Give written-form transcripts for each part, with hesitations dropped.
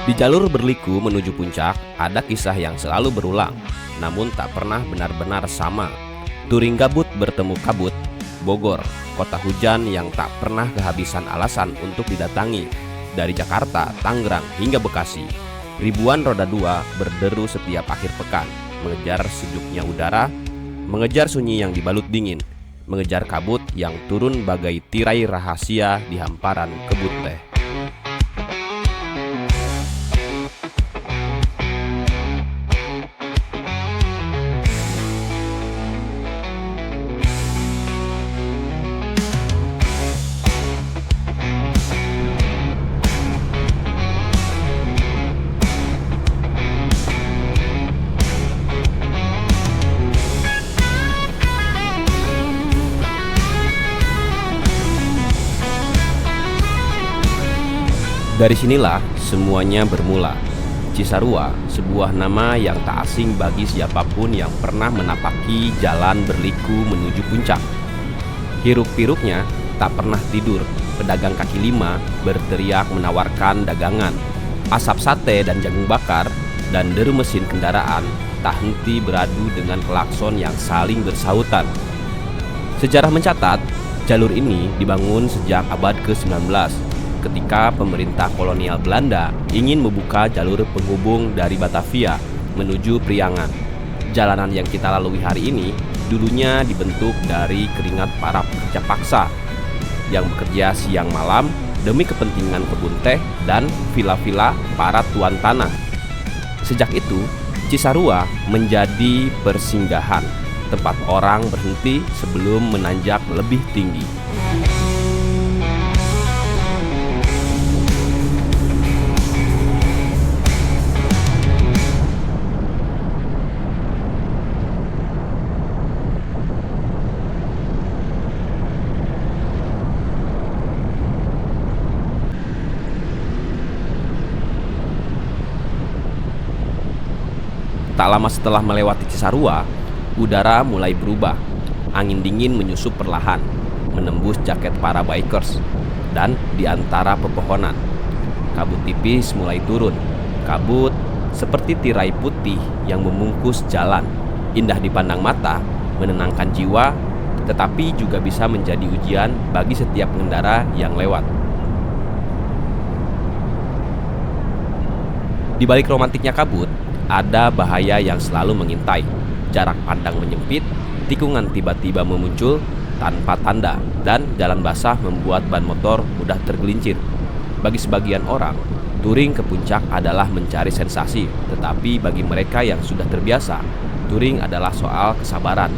Di jalur berliku menuju puncak, ada kisah yang selalu berulang, namun tak pernah benar-benar sama. Touring gabut bertemu kabut, Bogor, kota hujan yang tak pernah kehabisan alasan untuk didatangi. Dari Jakarta, Tangerang, hingga Bekasi, ribuan roda dua berderu setiap akhir pekan, mengejar sejuknya udara, mengejar sunyi yang dibalut dingin, mengejar kabut yang turun bagai tirai rahasia di hamparan kebun teh. Dari sinilah semuanya bermula. Cisarua, sebuah nama yang tak asing bagi siapapun yang pernah menapaki jalan berliku menuju puncak. Hiruk-pikuknya tak pernah tidur, pedagang kaki lima berteriak menawarkan dagangan. Asap sate dan jagung bakar dan deru mesin kendaraan tak henti beradu dengan klakson yang saling bersahutan. Sejarah mencatat, jalur ini dibangun sejak abad ke-19 ketika pemerintah kolonial Belanda ingin membuka jalur penghubung dari Batavia menuju Priangan. Jalanan yang kita lalui hari ini dulunya dibentuk dari keringat para pekerja paksa yang bekerja siang malam demi kepentingan kebun teh dan villa-villa para tuan tanah. Sejak itu, Cisarua menjadi persinggahan, tempat orang berhenti sebelum menanjak lebih tinggi. Tak lama setelah melewati Cisarua, udara mulai berubah. Angin dingin menyusup perlahan, menembus jaket para bikers, dan di antara pepohonan, kabut tipis mulai turun. Kabut seperti tirai putih yang membungkus jalan, indah dipandang mata, menenangkan jiwa, tetapi juga bisa menjadi ujian bagi setiap pengendara yang lewat. Di balik romantiknya kabut, ada bahaya yang selalu mengintai. Jarak pandang menyempit, tikungan tiba-tiba memuncul tanpa tanda, dan jalan basah membuat ban motor mudah tergelincir. Bagi sebagian orang, touring ke puncak adalah mencari sensasi, tetapi bagi mereka yang sudah terbiasa, touring adalah soal kesabaran.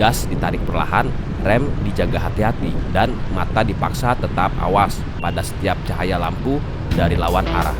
Gas ditarik perlahan, rem dijaga hati-hati, dan mata dipaksa tetap awas pada setiap cahaya lampu dari lawan arah.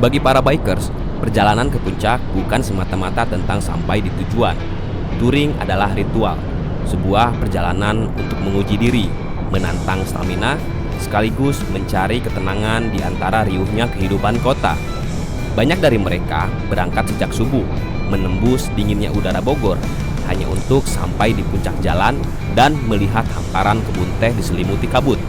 Bagi para bikers, perjalanan ke puncak bukan semata-mata tentang sampai di tujuan. Touring adalah ritual, sebuah perjalanan untuk menguji diri, menantang stamina, sekaligus mencari ketenangan di antara riuhnya kehidupan kota. Banyak dari mereka berangkat sejak subuh, menembus dinginnya udara Bogor, hanya untuk sampai di puncak jalan dan melihat hamparan kebun teh diselimuti kabut.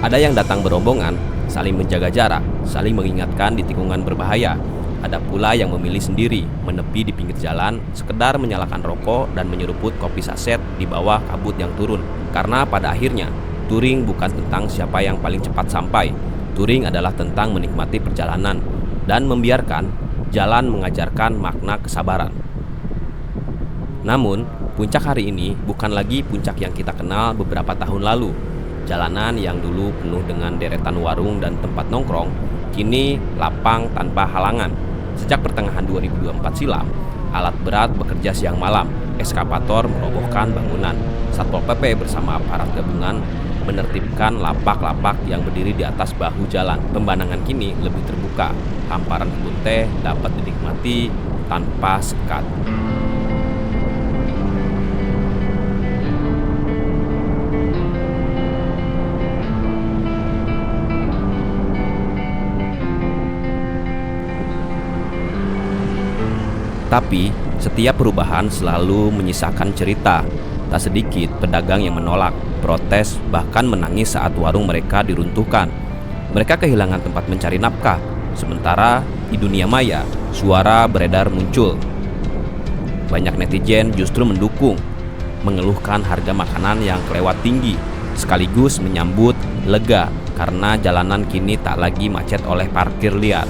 Ada yang datang berombongan, saling menjaga jarak, saling mengingatkan di tikungan berbahaya. Ada pula yang memilih sendiri, menepi di pinggir jalan, sekedar menyalakan rokok dan menyeruput kopi saset di bawah kabut yang turun. Karena pada akhirnya, touring bukan tentang siapa yang paling cepat sampai. Touring adalah tentang menikmati perjalanan dan membiarkan jalan mengajarkan makna kesabaran. Namun, puncak hari ini bukan lagi puncak yang kita kenal beberapa tahun lalu. Jalanan yang dulu penuh dengan deretan warung dan tempat nongkrong, kini lapang tanpa halangan. Sejak pertengahan 2024 silam, alat berat bekerja siang malam, eskavator merobohkan bangunan. Satpol PP bersama aparat gabungan menertibkan lapak-lapak yang berdiri di atas bahu jalan. Pembanangan kini lebih terbuka, hamparan kebun teh dapat dinikmati tanpa sekat. Tapi, setiap perubahan selalu menyisakan cerita. Tak sedikit pedagang yang menolak, protes, bahkan menangis saat warung mereka diruntuhkan. Mereka kehilangan tempat mencari nafkah. Sementara di dunia maya, suara beredar muncul. Banyak netizen justru mendukung, mengeluhkan harga makanan yang kelewat tinggi, sekaligus menyambut lega karena jalanan kini tak lagi macet oleh parkir liar.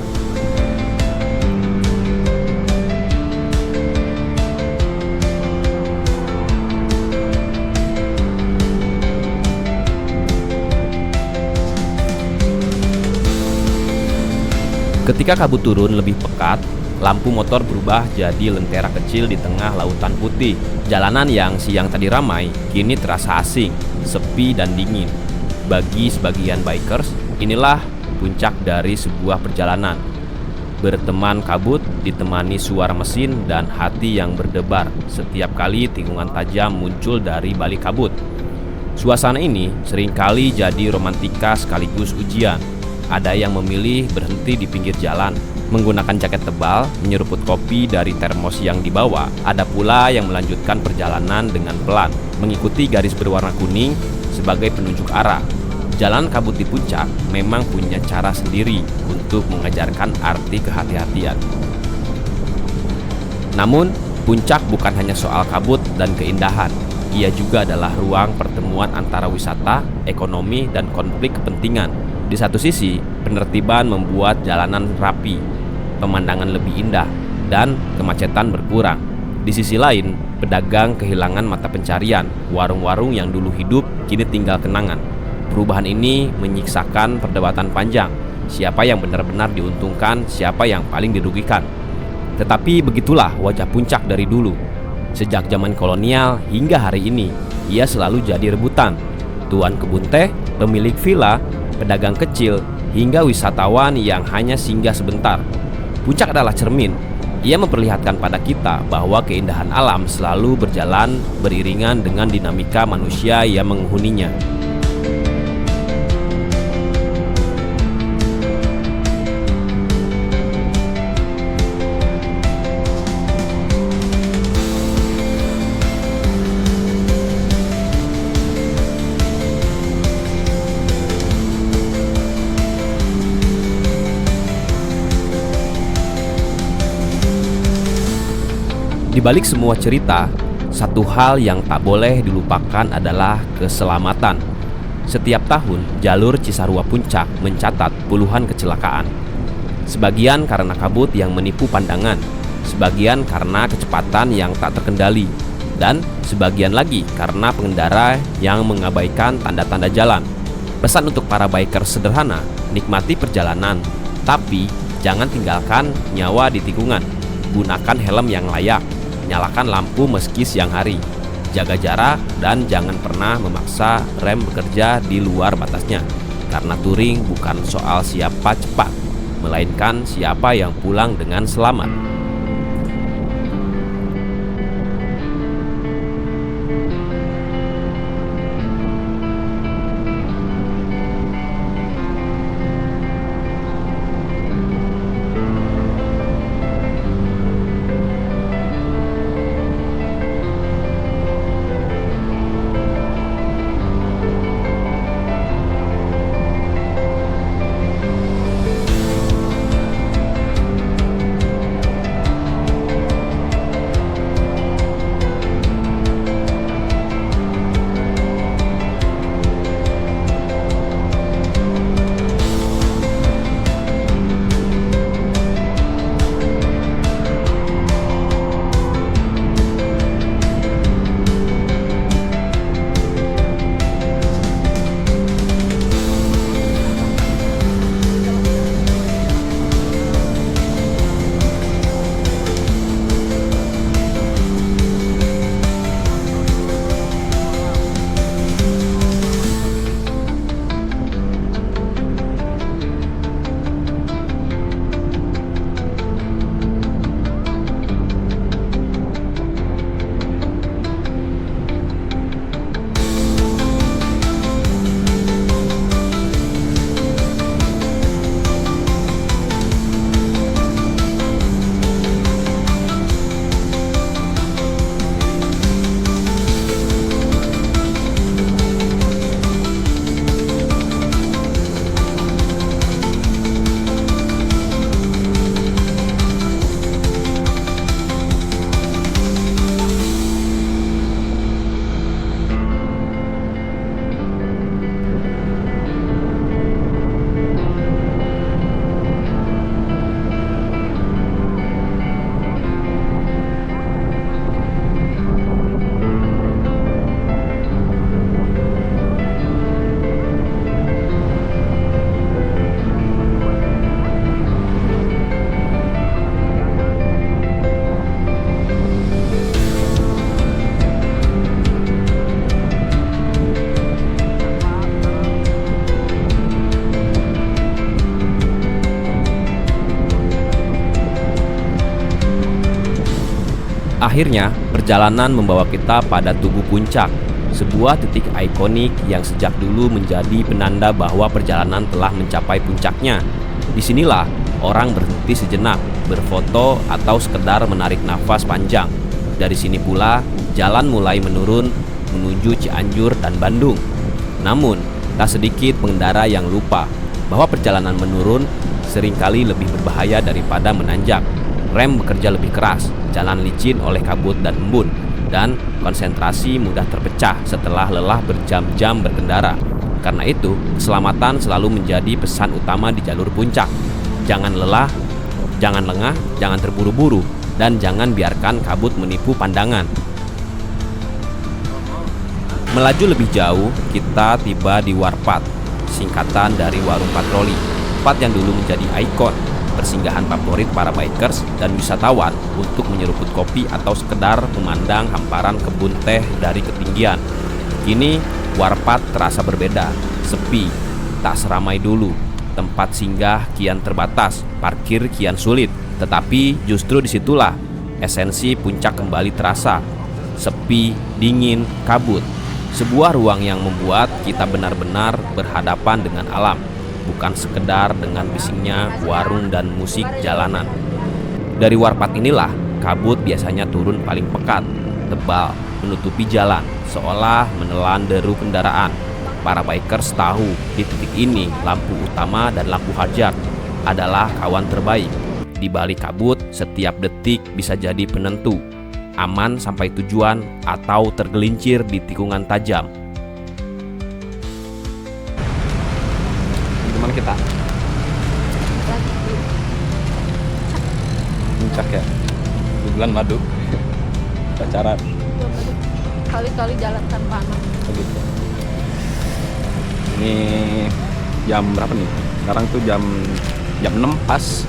Ketika kabut turun lebih pekat, lampu motor berubah jadi lentera kecil di tengah lautan putih. Jalanan yang siang tadi ramai, kini terasa asing, sepi dan dingin. Bagi sebagian bikers, inilah puncak dari sebuah perjalanan. Berteman kabut, ditemani suara mesin dan hati yang berdebar setiap kali tikungan tajam muncul dari balik kabut. Suasana ini seringkali jadi romantika sekaligus ujian. Ada yang memilih berhenti di pinggir jalan, menggunakan jaket tebal, menyeruput kopi dari termos yang dibawa. Ada pula yang melanjutkan perjalanan dengan pelan, mengikuti garis berwarna kuning sebagai penunjuk arah. Jalan kabut di puncak memang punya cara sendiri untuk mengajarkan arti kehati-hatian. Namun, puncak bukan hanya soal kabut dan keindahan. Ia juga adalah ruang pertemuan antara wisata, ekonomi, dan konflik kepentingan. Di satu sisi, penertiban membuat jalanan rapi, pemandangan lebih indah, dan kemacetan berkurang. Di sisi lain, pedagang kehilangan mata pencarian. Warung-warung yang dulu hidup kini tinggal kenangan. Perubahan ini menyiksakan perdebatan panjang. Siapa yang benar-benar diuntungkan, siapa yang paling dirugikan. Tetapi begitulah wajah puncak dari dulu. Sejak zaman kolonial hingga hari ini, ia selalu jadi rebutan. Tuan kebun teh, pemilik villa, pedagang kecil, hingga wisatawan yang hanya singgah sebentar. Puncak adalah cermin. Ia memperlihatkan pada kita bahwa keindahan alam selalu berjalan beriringan dengan dinamika manusia yang menghuninya. Di balik semua cerita, satu hal yang tak boleh dilupakan adalah keselamatan. Setiap tahun, jalur Cisarua Puncak mencatat puluhan kecelakaan. Sebagian karena kabut yang menipu pandangan, sebagian karena kecepatan yang tak terkendali, dan sebagian lagi karena pengendara yang mengabaikan tanda-tanda jalan. Pesan untuk para biker sederhana, nikmati perjalanan, tapi jangan tinggalkan nyawa di tikungan. Gunakan helm yang layak, nyalakan lampu meski siang hari, jaga jarak, dan jangan pernah memaksa rem bekerja di luar batasnya. Karena touring bukan soal siapa cepat, melainkan siapa yang pulang dengan selamat. Akhirnya, perjalanan membawa kita pada Tugu Puncak, sebuah titik ikonik yang sejak dulu menjadi penanda bahwa perjalanan telah mencapai puncaknya. Disinilah orang berhenti sejenak, berfoto atau sekedar menarik nafas panjang. Dari sini pula, jalan mulai menurun menuju Cianjur dan Bandung. Namun, tak sedikit pengendara yang lupa bahwa perjalanan menurun seringkali lebih berbahaya daripada menanjak. Rem bekerja lebih keras, jalan licin oleh kabut dan embun, dan konsentrasi mudah terpecah setelah lelah berjam-jam berkendara. Karena itu, keselamatan selalu menjadi pesan utama di jalur puncak. Jangan lelah, jangan lengah, jangan terburu-buru, dan jangan biarkan kabut menipu pandangan. Melaju lebih jauh, kita tiba di Warpat, singkatan dari Warung Patroli, tempat yang dulu menjadi ikon, persinggahan favorit para bikers dan wisatawan untuk menyeruput kopi atau sekedar memandang hamparan kebun teh dari ketinggian. Kini, Warpat terasa berbeda, sepi, tak seramai dulu. Tempat singgah kian terbatas, parkir kian sulit. Tetapi justru disitulah esensi puncak kembali terasa. Sepi, dingin, kabut. Sebuah ruang yang membuat kita benar-benar berhadapan dengan alam, bukan sekedar dengan bisingnya warung dan musik jalanan. Dari Warpat inilah kabut biasanya turun paling pekat, tebal, menutupi jalan, seolah menelan deru kendaraan. Para bikers tahu di titik ini lampu utama dan lampu hazard adalah kawan terbaik. Di balik kabut, setiap detik bisa jadi penentu. Aman sampai tujuan atau tergelincir di tikungan tajam. Gimana kita? Puncak ya? Di bulan madu. Pacaran. Kali-kali jalan tanpa anak. Begitu. Ini jam berapa nih? Sekarang tuh jam 6 pas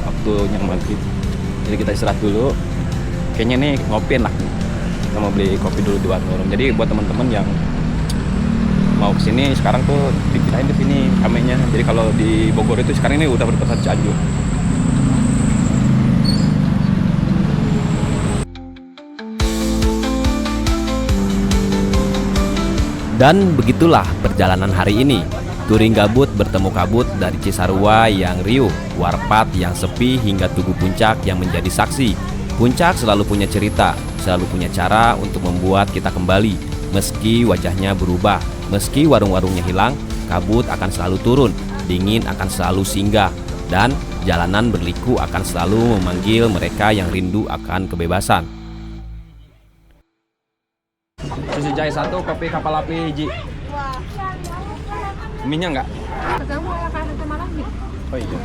waktunya maghrib. Jadi kita istirahat dulu. Kayaknya nih ngopi enak nih. Kita mau beli kopi dulu di warung. Jadi buat teman-teman yang mau kesini sekarang tuh dipindahin ke sini kamenya. Jadi kalau di Bogor itu sekarang ini udah berdekatan Cianjur. Dan begitulah perjalanan hari ini. Touring gabut bertemu kabut dari Cisarua yang riuh, Warpat yang sepi hingga Tugu Puncak yang menjadi saksi. Puncak selalu punya cerita, selalu punya cara untuk membuat kita kembali. Meski wajahnya berubah, meski warung-warungnya hilang, kabut akan selalu turun, dingin akan selalu singgah, dan jalanan berliku akan selalu memanggil mereka yang rindu akan kebebasan. Susu jahe 1, kopi kapal api hiji. Minyak enggak? Kamu akan malam nih. Oh iya.